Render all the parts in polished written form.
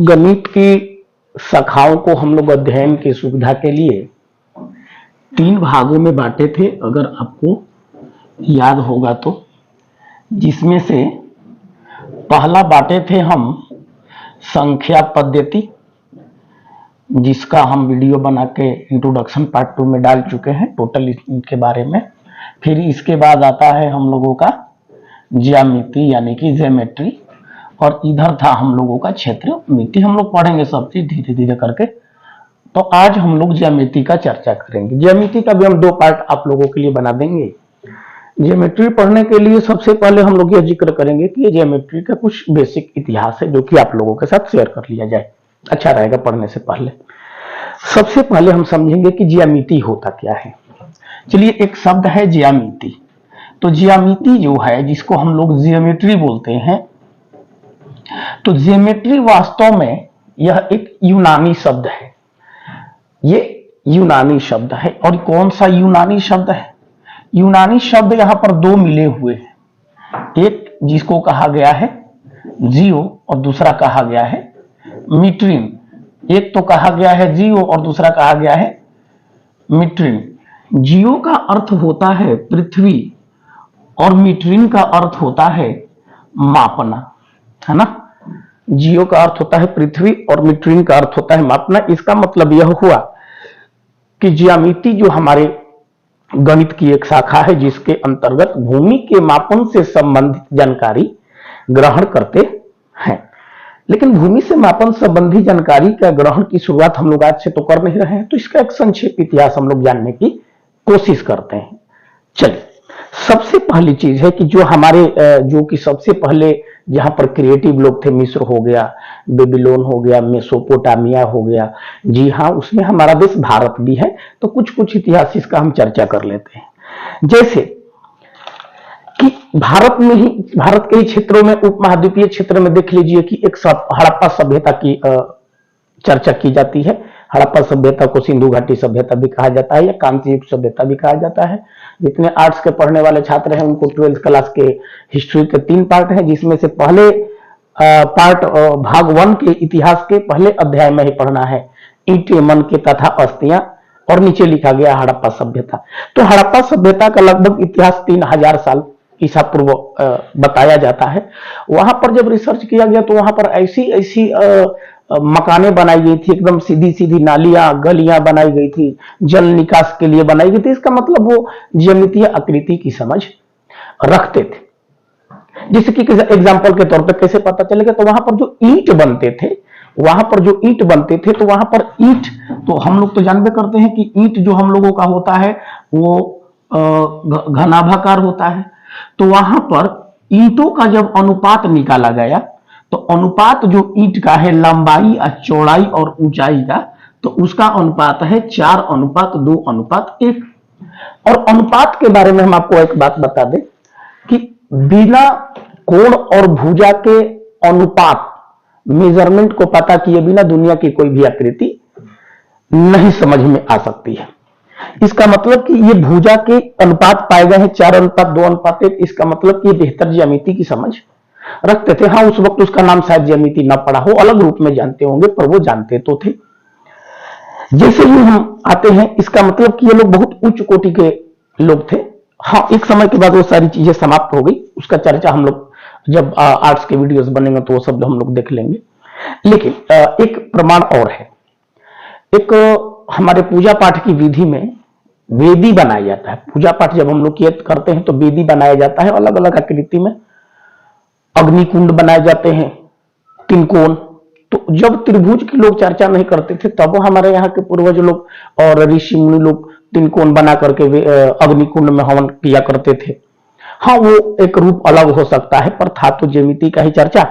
गणित की शाखाओं को हम लोग अध्ययन की सुविधा के लिए 3 भागों में बांटे थे, अगर आपको याद होगा तो। जिसमें से पहला बांटे थे हम संख्या पद्धति, जिसका हम वीडियो बना के इंट्रोडक्शन पार्ट 2 में डाल चुके हैं टोटल इनके बारे में। फिर इसके बाद आता है हम लोगों का ज्यामिति यानी कि ज्योमेट्री, और इधर था हम लोगों का क्षेत्र मिति। हम लोग पढ़ेंगे सब चीज धीरे धीरे करके। तो आज हम लोग ज्यामिति का चर्चा करेंगे। ज्यामिति का भी हम 2 पार्ट आप लोगों के लिए बना देंगे। ज्योमेट्री पढ़ने के लिए सबसे पहले हम लोग यह जिक्र करेंगे कि ज्योमेट्री का कुछ बेसिक इतिहास है जो कि आप लोगों के साथ शेयर कर लिया जाए, अच्छा रहेगा पढ़ने से पहले। सबसे पहले हम समझेंगे कि ज्यामिति होता क्या है। चलिए, एक शब्द है ज्यामिति। तो ज्यामिति जो है, जिसको हम लोग ज्योमेट्री बोलते हैं, तो ज्योमेट्री वास्तव में यह एक यूनानी शब्द है। ये यूनानी शब्द है। और कौन सा यूनानी शब्द है? यूनानी शब्द यहां पर 2 मिले हुए हैं, एक जिसको कहा गया है जियो और दूसरा कहा गया है मीट्रिन। एक तो कहा गया है जियो और दूसरा कहा गया है मीट्रिन। जियो का अर्थ होता है पृथ्वी और मीट्रिन का अर्थ होता है मापना, है ना। जियो का अर्थ होता है पृथ्वी और मीट्रिन का अर्थ होता है मापना। इसका मतलब यह हुआ कि ज्यामिति जो हमारे गणित की एक शाखा है, जिसके अंतर्गत भूमि के मापन से संबंधित जानकारी ग्रहण करते हैं। लेकिन भूमि से मापन संबंधी जानकारी का ग्रहण की शुरुआत हम लोग आज से तो कर नहीं रहे हैं, तो इसका एक संक्षिप्त इतिहास हम लोग जानने की कोशिश करते हैं। चलिए, सबसे पहली चीज है कि जो हमारे जो कि सबसे पहले जहां पर क्रिएटिव लोग थे, मिस्र हो गया, बेबीलोन हो गया, मेसोपोटामिया हो गया, जी हाँ, उसमें हमारा देश भारत भी है। तो कुछ कुछ इतिहास इसका हम चर्चा कर लेते हैं। जैसे कि भारत में ही, भारत के ही क्षेत्रों में, उपमहाद्वीपीय क्षेत्र में देख लीजिए कि एक हड़प्पा सभ्यता की चर्चा की जाती है। हड़प्पा सभ्यता को सिंधु घाटी सभ्यता भी कहा जाता है या कांस्य युग सभ्यता भी कहा जाता है। जितने आर्ट्स के पढ़ने वाले छात्र हैं उनको 12th क्लास के हिस्ट्री के 3 पार्ट हैं, जिसमें से पहले पार्ट भाग 1 के इतिहास के पहले अध्याय में ही पढ़ना है ईंटें, मनके तथा अस्थियां, और नीचे लिखा गया हड़प्पा सभ्यता। तो हड़प्पा सभ्यता का लगभग इतिहास 3000 साल ईसा पूर्व बताया जाता है। वहां पर जब रिसर्च किया गया तो वहां पर ऐसी ऐसी मकाने बनाई गई थी, एकदम सीधी सीधी नालियां, गलियां बनाई गई थी, जल निकास के लिए बनाई गई थी। इसका मतलब वो ज्यामितीय आकृति की समझ रखते थे। जैसे कि एग्जांपल के तौर पर कैसे पता चलेगा, तो वहां पर जो ईंट बनते थे, तो वहां पर ईंट, तो हम लोग तो जानबे करते हैं कि ईंट जो हम लोगों का होता है वो घनाभाकार होता है। तो वहां पर ईंटों का जब अनुपात निकाला गया, तो अनुपात जो ईंट का है लंबाई, चौड़ाई और ऊंचाई का, तो उसका अनुपात है 4:2:1। और अनुपात के बारे में हम आपको एक बात बता दें कि बिना कोण और भुजा के अनुपात मेजरमेंट को पता किए बिना दुनिया की कोई भी आकृति नहीं समझ में आ सकती है। इसका मतलब कि ये भुजा के अनुपात पाए गए हैं 4:2:1। इसका मतलब कि बेहतर ज्यामिति की समझ रखते थे। हाँ, उस वक्त उसका नाम शायद ज्यामिति ना पड़ा हो, अलग रूप में जानते होंगे, पर वो जानते तो थे। जैसे ही हम आते हैं, इसका मतलब कि ये लोग बहुत उच्च कोटि के लोग थे। हाँ, एक समय के बाद वो सारी चीजें समाप्त हो गई। उसका चर्चा हम लोग जब आर्ट्स के वीडियोस बनेंगे तो वो सब हम लोग देख लेंगे। लेकिन एक प्रमाण और है। एक हमारे पूजा पाठ की विधि में वेदी बनाया जाता है। पूजा पाठ जब हम लोग करते हैं तो वेदी बनाया जाता है अलग अलग आकृति में। अग्निकुंड बनाए जाते हैं, तिनकोन। तो जब त्रिभुज की लोग चर्चा नहीं करते थे, तब हमारे यहाँ के पूर्वज लोग और ऋषि मुनि लोग तिनकोन बना करके अग्निकुंड में हवन किया करते थे। हाँ, वो एक रूप अलग हो सकता है, पर था तो ज्यामिति का ही चर्चा।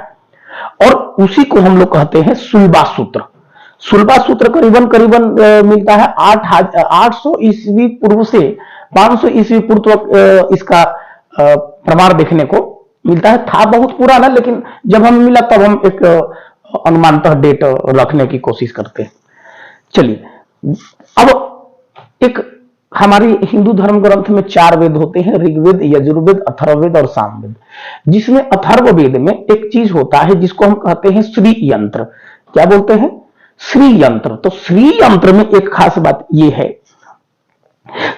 और उसी को हम लोग कहते हैं सुलभा सूत्र। सुलभा सूत्र करीबन करीबन मिलता है 800 ईस्वी पूर्व से 500 ईस्वी पूर्व तक इसका प्रमाण देखने को मिलता है। था बहुत पुराना, लेकिन जब हमें मिला तब हम एक अनुमानतः डेट रखने की कोशिश करते हैं। चलिए, अब एक हमारी हिंदू धर्म ग्रंथ में 4 वेद होते हैं, ऋग्वेद, यजुर्वेद, अथर्ववेद और सामवेद। जिसमें अथर्ववेद में एक चीज होता है जिसको हम कहते हैं श्री यंत्र। क्या बोलते हैं, श्री यंत्र। तो श्री यंत्र में एक खास बात यह है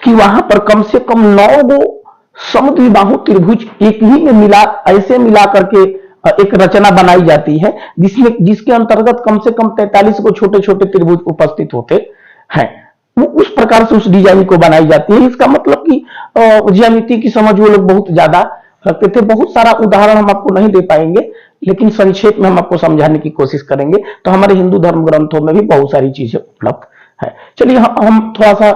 कि वहां पर कम से कम 9 गो समद्विबाहु त्रिभुज एक ही में मिला, ऐसे मिला करके एक रचना बनाई जाती है, जिसमें जिसके अंतर्गत कम से कम 43 को छोटे छोटे त्रिभुज उपस्थित होते हैं। वो उस प्रकार से उस डिजाइन को बनाई जाती है। इसका मतलब कि ज्यामिति की समझ वो लोग बहुत ज्यादा रखते थे। बहुत सारा उदाहरण हम आपको नहीं दे पाएंगे, लेकिन संक्षेप में हम आपको समझाने की कोशिश करेंगे। तो हमारे हिंदू धर्म ग्रंथों में भी बहुत सारी चीजें उपलब्ध है। चलिए हम थोड़ा सा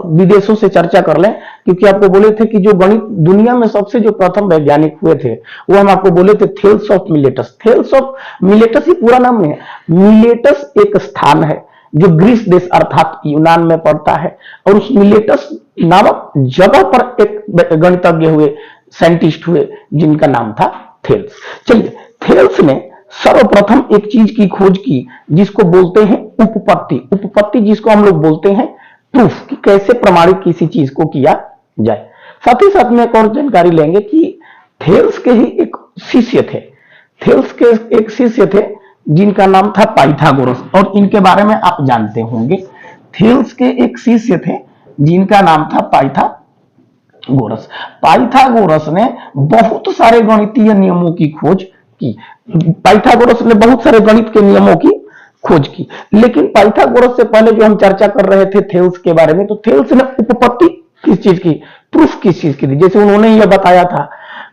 विदेशों से चर्चा कर लें, क्योंकि आपको बोले थे कि जो गणित दुनिया में सबसे जो प्रथम वैज्ञानिक हुए थे वो हम आपको बोले थे Thales of Miletus. Thales of Miletus ही पूरा नाम नहीं है। मिलेटस एक स्थान है जो ग्रीस देश अर्थात यूनान में पड़ता है, और उस मिलेटस नामक जगह पर एक गणितज्ञ हुए, साइंटिस्ट हुए, जिनका नाम था थेल्स। चलिए, थेल्स ने सर्वप्रथम एक चीज की खोज की जिसको बोलते हैं उपपत्ति। उपपत्ति जिसको हम लोग बोलते हैं प्रूफ, कि कैसे प्रमाणित किसी चीज को किया जाए। साथ ही साथ में एक और जानकारी लेंगे कि थेल्स के ही एक शिष्य थे। थेल्स के एक शिष्य थे जिनका नाम था पाइथागोरस, और इनके बारे में आप जानते होंगे। थेल्स के एक शिष्य थे जिनका नाम था पाइथागोरस। पाइथागोरस ने बहुत सारे गणितीय नियमों की खोज की। पाइथागोरस ने बहुत सारे गणित के नियमों की खोज की, लेकिन पाइथागोरस से पहले जो हम चर्चा कर रहे थे थेल्स के बारे में, तो थेल्स ने उपपत्ति किस चीज की, प्रूफ किस चीज की थी। जैसे उन्होंने यह बताया था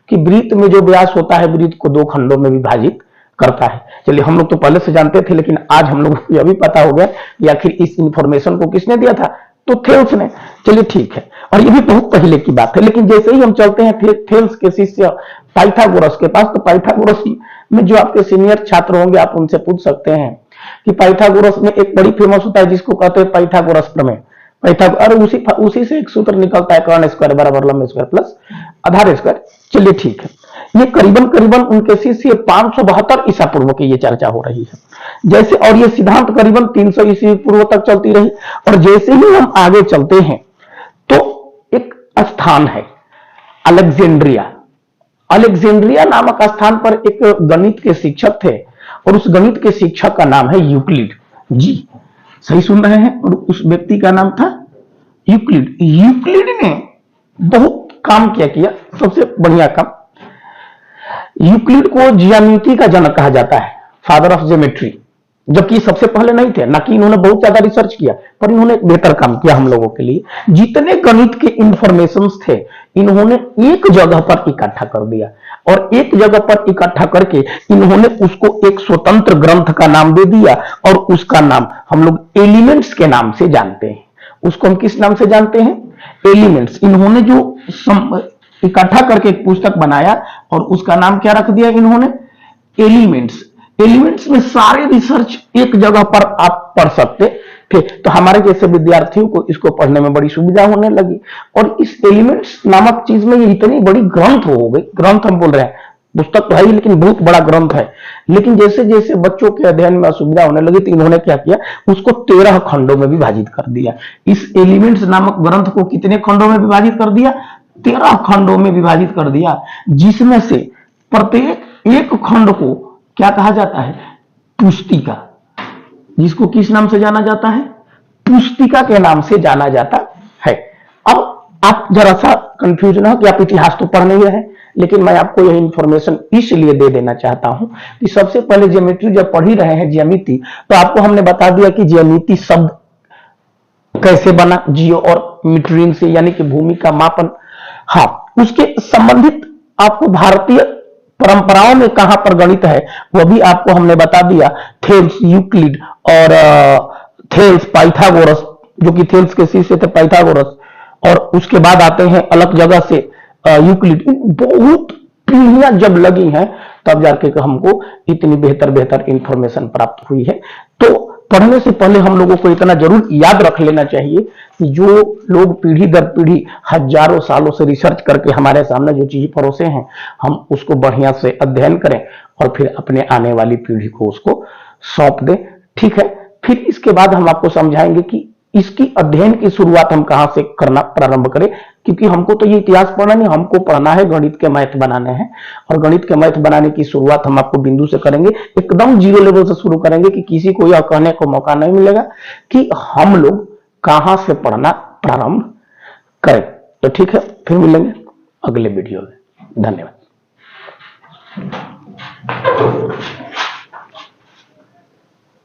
कि वृत्त में जो व्यास होता है वृत्त को 2 खंडों में विभाजित करता है। चलिए, हम लोग तो पहले से जानते थे, लेकिन आज हम लोग को यह भी पता हो गया कि आखिर इस इंफॉर्मेशन को किसने दिया था, तो थेल्स ने। चलिए ठीक है, और ये भी बहुत पहले की बात है। लेकिन जैसे ही हम चलते हैं थेल्स के शिष्य पाइथागोरस के पास, तो पाइथागोरस में जो आपके सीनियर छात्र होंगे आप उनसे पूछ सकते हैं कि पाइथागोरस में एक बड़ी फेमस होता है जिसको कहते हैं पाइथागोरस प्रमेय। और उसी से एक सूत्र निकलता है, कर्ण स्क्वायर बराबर लंब स्क्वायर प्लस आधार स्क्वायर। चलिए ठीक है, ये करीबन उनके शिष्य 572 ईसा पूर्व की ये चर्चा हो रही है। जैसे, और ये सिद्धांत करीबन 300 ईसा पूर्व तक चलती रही। और जैसे ही हम आगे चलते हैं तो एक स्थान है अलेक्जेंड्रिया। अलेक्जेंड्रिया नामक स्थान पर एक गणित के शिक्षक थे, और उस गणित के शिक्षक का नाम है यूक्लिड। जी सही सुन रहे हैं, और उस व्यक्ति का नाम था यूक्लिड। यूक्लिड ने बहुत काम किया। सबसे बढ़िया काम, यूक्लिड को ज्यामिति का जनक कहा जाता है, फादर ऑफ ज्योमेट्री। जबकि सबसे पहले नहीं थे, ना कि इन्होंने बहुत ज्यादा रिसर्च किया, पर इन्होंने एक बेहतर काम किया हम लोगों के लिए। जितने गणित के इंफॉर्मेशंस थे इन्होंने एक जगह पर इकट्ठा कर दिया, और एक जगह पर इकट्ठा करके इन्होंने उसको एक स्वतंत्र ग्रंथ का नाम दे दिया, और उसका नाम हम लोग एलिमेंट्स के नाम से जानते हैं। उसको हम किस नाम से जानते हैं, एलिमेंट्स। इन्होंने जो इकट्ठा करके एक पुस्तक बनाया, और उसका नाम क्या रख दिया इन्होंने, एलिमेंट्स। एलिमेंट्स में सारे रिसर्च एक जगह पर आप पढ़ सकते थे। तो हमारे जैसे विद्यार्थियों को इसको पढ़ने में बड़ी सुविधा होने लगी, और इस एलिमेंट्स नामक चीज में ये इतनी बड़ी ग्रंथ हो गई। ग्रंथ हम बोल रहे हैं, पुस्तक तो है ही, लेकिन बहुत बड़ा ग्रंथ है। लेकिन जैसे जैसे बच्चों के अध्ययन में असुविधा होने लगी, तो इन्होंने क्या किया, उसको 13 खंडों में विभाजित कर दिया। इस एलिमेंट्स नामक ग्रंथ को कितने खंडों में विभाजित कर दिया, 13 खंडों में विभाजित कर दिया, जिसमें से प्रत्येक एक खंड को क्या कहा जाता है, पुस्तिका। जिसको किस नाम से जाना जाता है, पुस्तिका के नाम से जाना जाता है। अब आप जरा सा कंफ्यूजन हो कि आप इतिहास तो पढ़ नहीं रहे, लेकिन मैं आपको यह इंफॉर्मेशन इसलिए दे देना चाहता हूं कि सबसे पहले ज्योमेट्री जब पढ़ ही रहे हैं, ज्यामिति, तो आपको हमने बता दिया कि ज्यामिति शब्द कैसे बना, जियो और मीटरिंग से, यानी कि भूमि का मापन। हाँ, उसके संबंधित आपको भारतीय परंपराओं में कहां पर गणित है वह भी आपको हमने बता दिया। थेल्स, यूक्लिड और थेल्स, पाइथागोरस, जो कि थेल्स के शिष्य थे पाइथागोरस, और उसके बाद आते हैं अलग जगह से यूक्लिड। बहुत पीढ़ियां जब लगी हैं तब जाके हमको इतनी बेहतर इंफॉर्मेशन प्राप्त हुई है। तो पढ़ने से पहले हम लोगों को इतना जरूर याद रख लेना चाहिए कि जो लोग पीढ़ी दर पीढ़ी हजारों सालों से रिसर्च करके हमारे सामने जो चीज परोसे हैं, हम उसको बढ़िया से अध्ययन करें और फिर अपने आने वाली पीढ़ी को उसको सौंप दें। ठीक है, फिर इसके बाद हम आपको समझाएंगे कि इसकी अध्ययन की शुरुआत हम कहां से करना प्रारंभ करें, क्योंकि हमको तो ये इतिहास पढ़ना नहीं, हमको पढ़ना है गणित के मैथ बनाने हैं। और गणित के मैथ बनाने की शुरुआत हम आपको बिंदु से करेंगे, एकदम जीरो लेवल से शुरू करेंगे कि किसी को यह कहने को मौका नहीं मिलेगा कि हम लोग कहां से पढ़ना प्रारंभ करें। तो ठीक है, फिर मिलेंगे अगले वीडियो में। धन्यवाद।